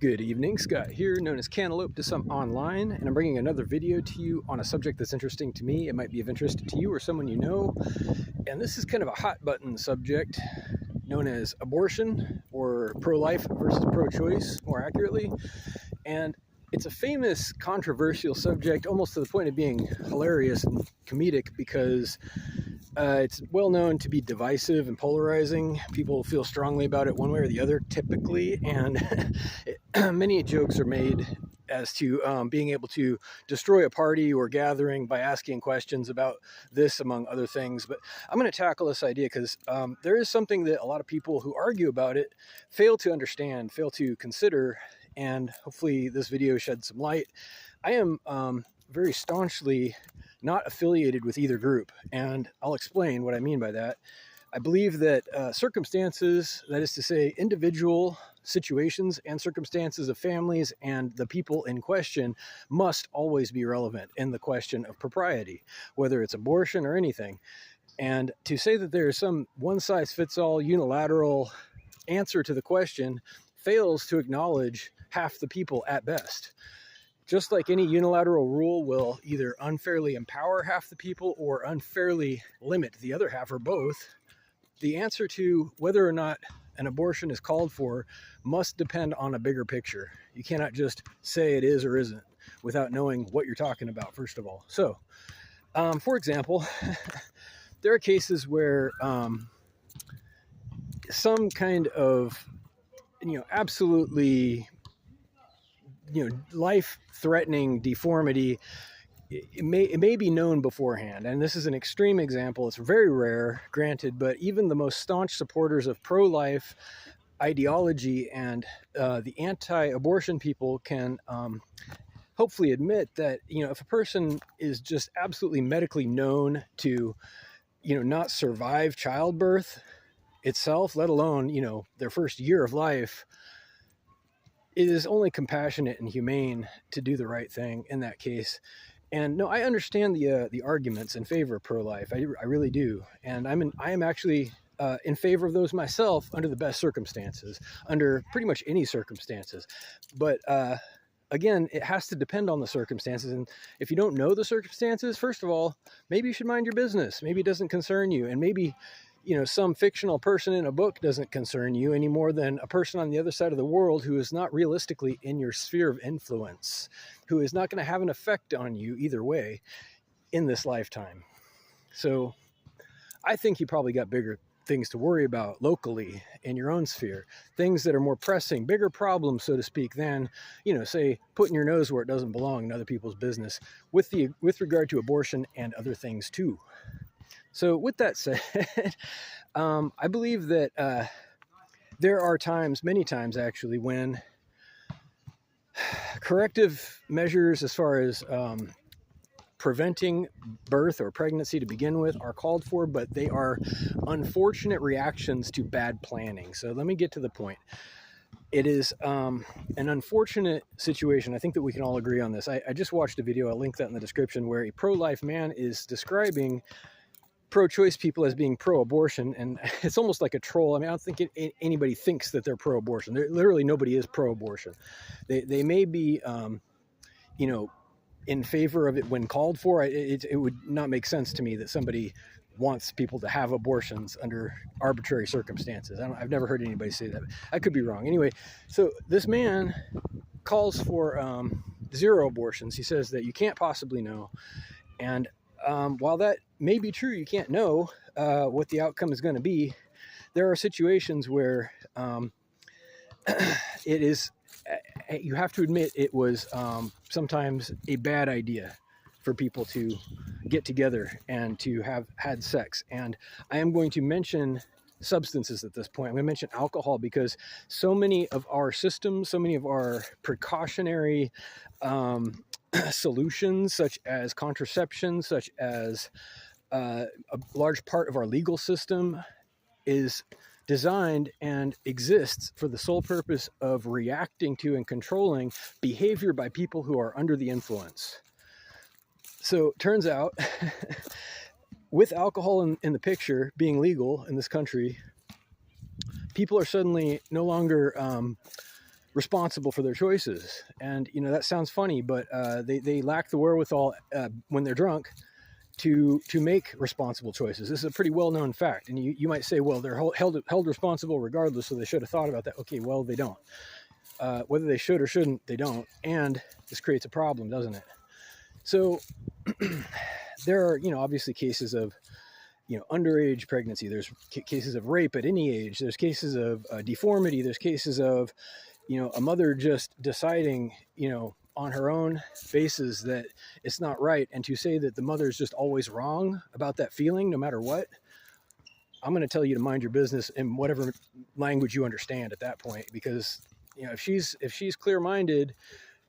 Good evening, Scott here, known as Cantaloupe to some online, and I'm bringing another video to you on a subject that's interesting to me. It might be of interest to you or someone you know, and this is kind of a hot button subject known as abortion, or pro-life versus pro-choice, more accurately. And it's a famous, controversial subject, almost to the point of being hilarious and comedic, because it's well known to be divisive and polarizing. People feel strongly about it one way or the other, typically, and many jokes are made as to being able to destroy a party or gathering by asking questions about this, among other things. But I'm going to tackle this idea because there is something that a lot of people who argue about it fail to understand, fail to consider, and hopefully this video sheds some light. I am very staunchly not affiliated with either group, and I'll explain what I mean by that. I believe that circumstances, that is to say, individual situations and circumstances of families and the people in question, must always be relevant in the question of propriety, whether it's abortion or anything. And to say that there is some one-size-fits-all unilateral answer to the question fails to acknowledge half the people at best. Just like any unilateral rule will either unfairly empower half the people or unfairly limit the other half, or both, the answer to whether or not an abortion is called for must depend on a bigger picture. You cannot just say it is or isn't without knowing what you're talking about, first of all. So, for example, there are cases where some kind of, absolutely, life-threatening deformity, it may be known beforehand. And this is an extreme example. It's very rare, granted, but even the most staunch supporters of pro-life ideology and the anti-abortion people can hopefully admit that, if a person is just absolutely medically known to, not survive childbirth itself, let alone, their first year of life, it is only compassionate and humane to do the right thing in that case. And no, I understand the arguments in favor of pro-life. I really do, and I am actually in favor of those myself under the best circumstances, under pretty much any circumstances. But again, it has to depend on the circumstances. And if you don't know the circumstances, first of all, maybe you should mind your business. Maybe it doesn't concern you, and maybe some fictional person in a book doesn't concern you any more than a person on the other side of the world who is not realistically in your sphere of influence, who is not going to have an effect on you either way in this lifetime. So I think you probably got bigger things to worry about locally in your own sphere, things that are more pressing, bigger problems, so to speak, than, say, putting your nose where it doesn't belong in other people's business with regard to abortion and other things too. So with that said, I believe that there are times, many times actually, when corrective measures as far as preventing birth or pregnancy to begin with are called for, but they are unfortunate reactions to bad planning. So let me get to the point. It is an unfortunate situation. I think that we can all agree on this. I just watched a video, I'll link that in the description, where a pro-life man is describing pro-choice people as being pro-abortion, and it's almost like a troll. I mean, I don't think anybody thinks that they're pro-abortion. Literally nobody is pro-abortion. They may be, in favor of it when called for. It would not make sense to me that somebody wants people to have abortions under arbitrary circumstances. I've never heard anybody say that. I could be wrong. Anyway, so this man calls for 0 abortions. He says that you can't possibly know, and while that may be true, you can't know what the outcome is going to be. There are situations where it is, you have to admit, it was sometimes a bad idea for people to get together and to have had sex. And I am going to mention substances at this point. I'm going to mention alcohol because so many of our systems, so many of our precautionary solutions, such as contraception, such as a large part of our legal system, is designed and exists for the sole purpose of reacting to and controlling behavior by people who are under the influence. So turns out, with alcohol in the picture being legal in this country, people are suddenly no longer responsible for their choices. And, you know, that sounds funny, but they lack the wherewithal when they're drunk to make responsible choices. This is a pretty well-known fact. And you might say, well, they're held responsible regardless, so they should have thought about that. Okay, well, they don't. Whether they should or shouldn't, they don't. And this creates a problem, doesn't it? So there are, you know, obviously cases of, you know, underage pregnancy. There's cases of rape at any age. There's cases of deformity. There's cases of, you know, a mother just deciding, you know, on her own basis that it's not right. And to say that the mother's just always wrong about that feeling, no matter what, I'm going to tell you to mind your business in whatever language you understand at that point. Because, you know, if she's clear-minded,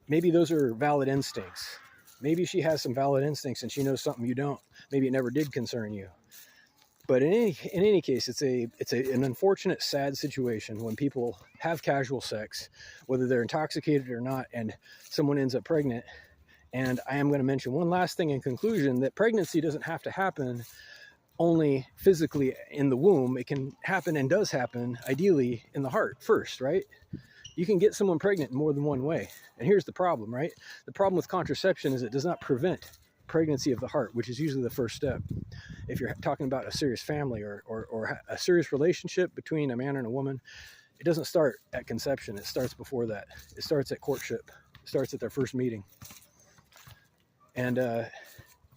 maybe those are valid instincts. Maybe she has some valid instincts and she knows something you don't. Maybe it never did concern you. But in any case, it's an unfortunate, sad situation when people have casual sex, whether they're intoxicated or not, and someone ends up pregnant. And I am going to mention one last thing in conclusion, that pregnancy doesn't have to happen only physically in the womb. It can happen, and does happen, ideally in the heart first, right? You can get someone pregnant in more than one way. And here's the problem, right? The problem with contraception is it does not prevent pregnancy of the heart, which is usually the first step. If you're talking about a serious family or a serious relationship between a man and a woman, it doesn't start at conception. It starts before that. It starts at courtship. It starts at their first meeting. And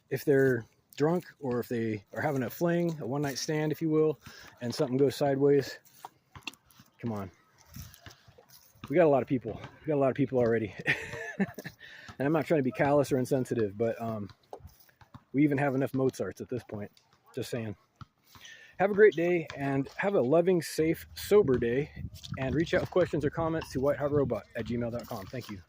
if they're drunk, or if they are having a fling, a one-night stand, if you will, and something goes sideways, come on. We got a lot of people. We got a lot of people already. And I'm not trying to be callous or insensitive, but we even have enough Mozarts at this point. Just saying. Have a great day, and have a loving, safe, sober day. And reach out with questions or comments to whiteheartrobot@gmail.com. Thank you.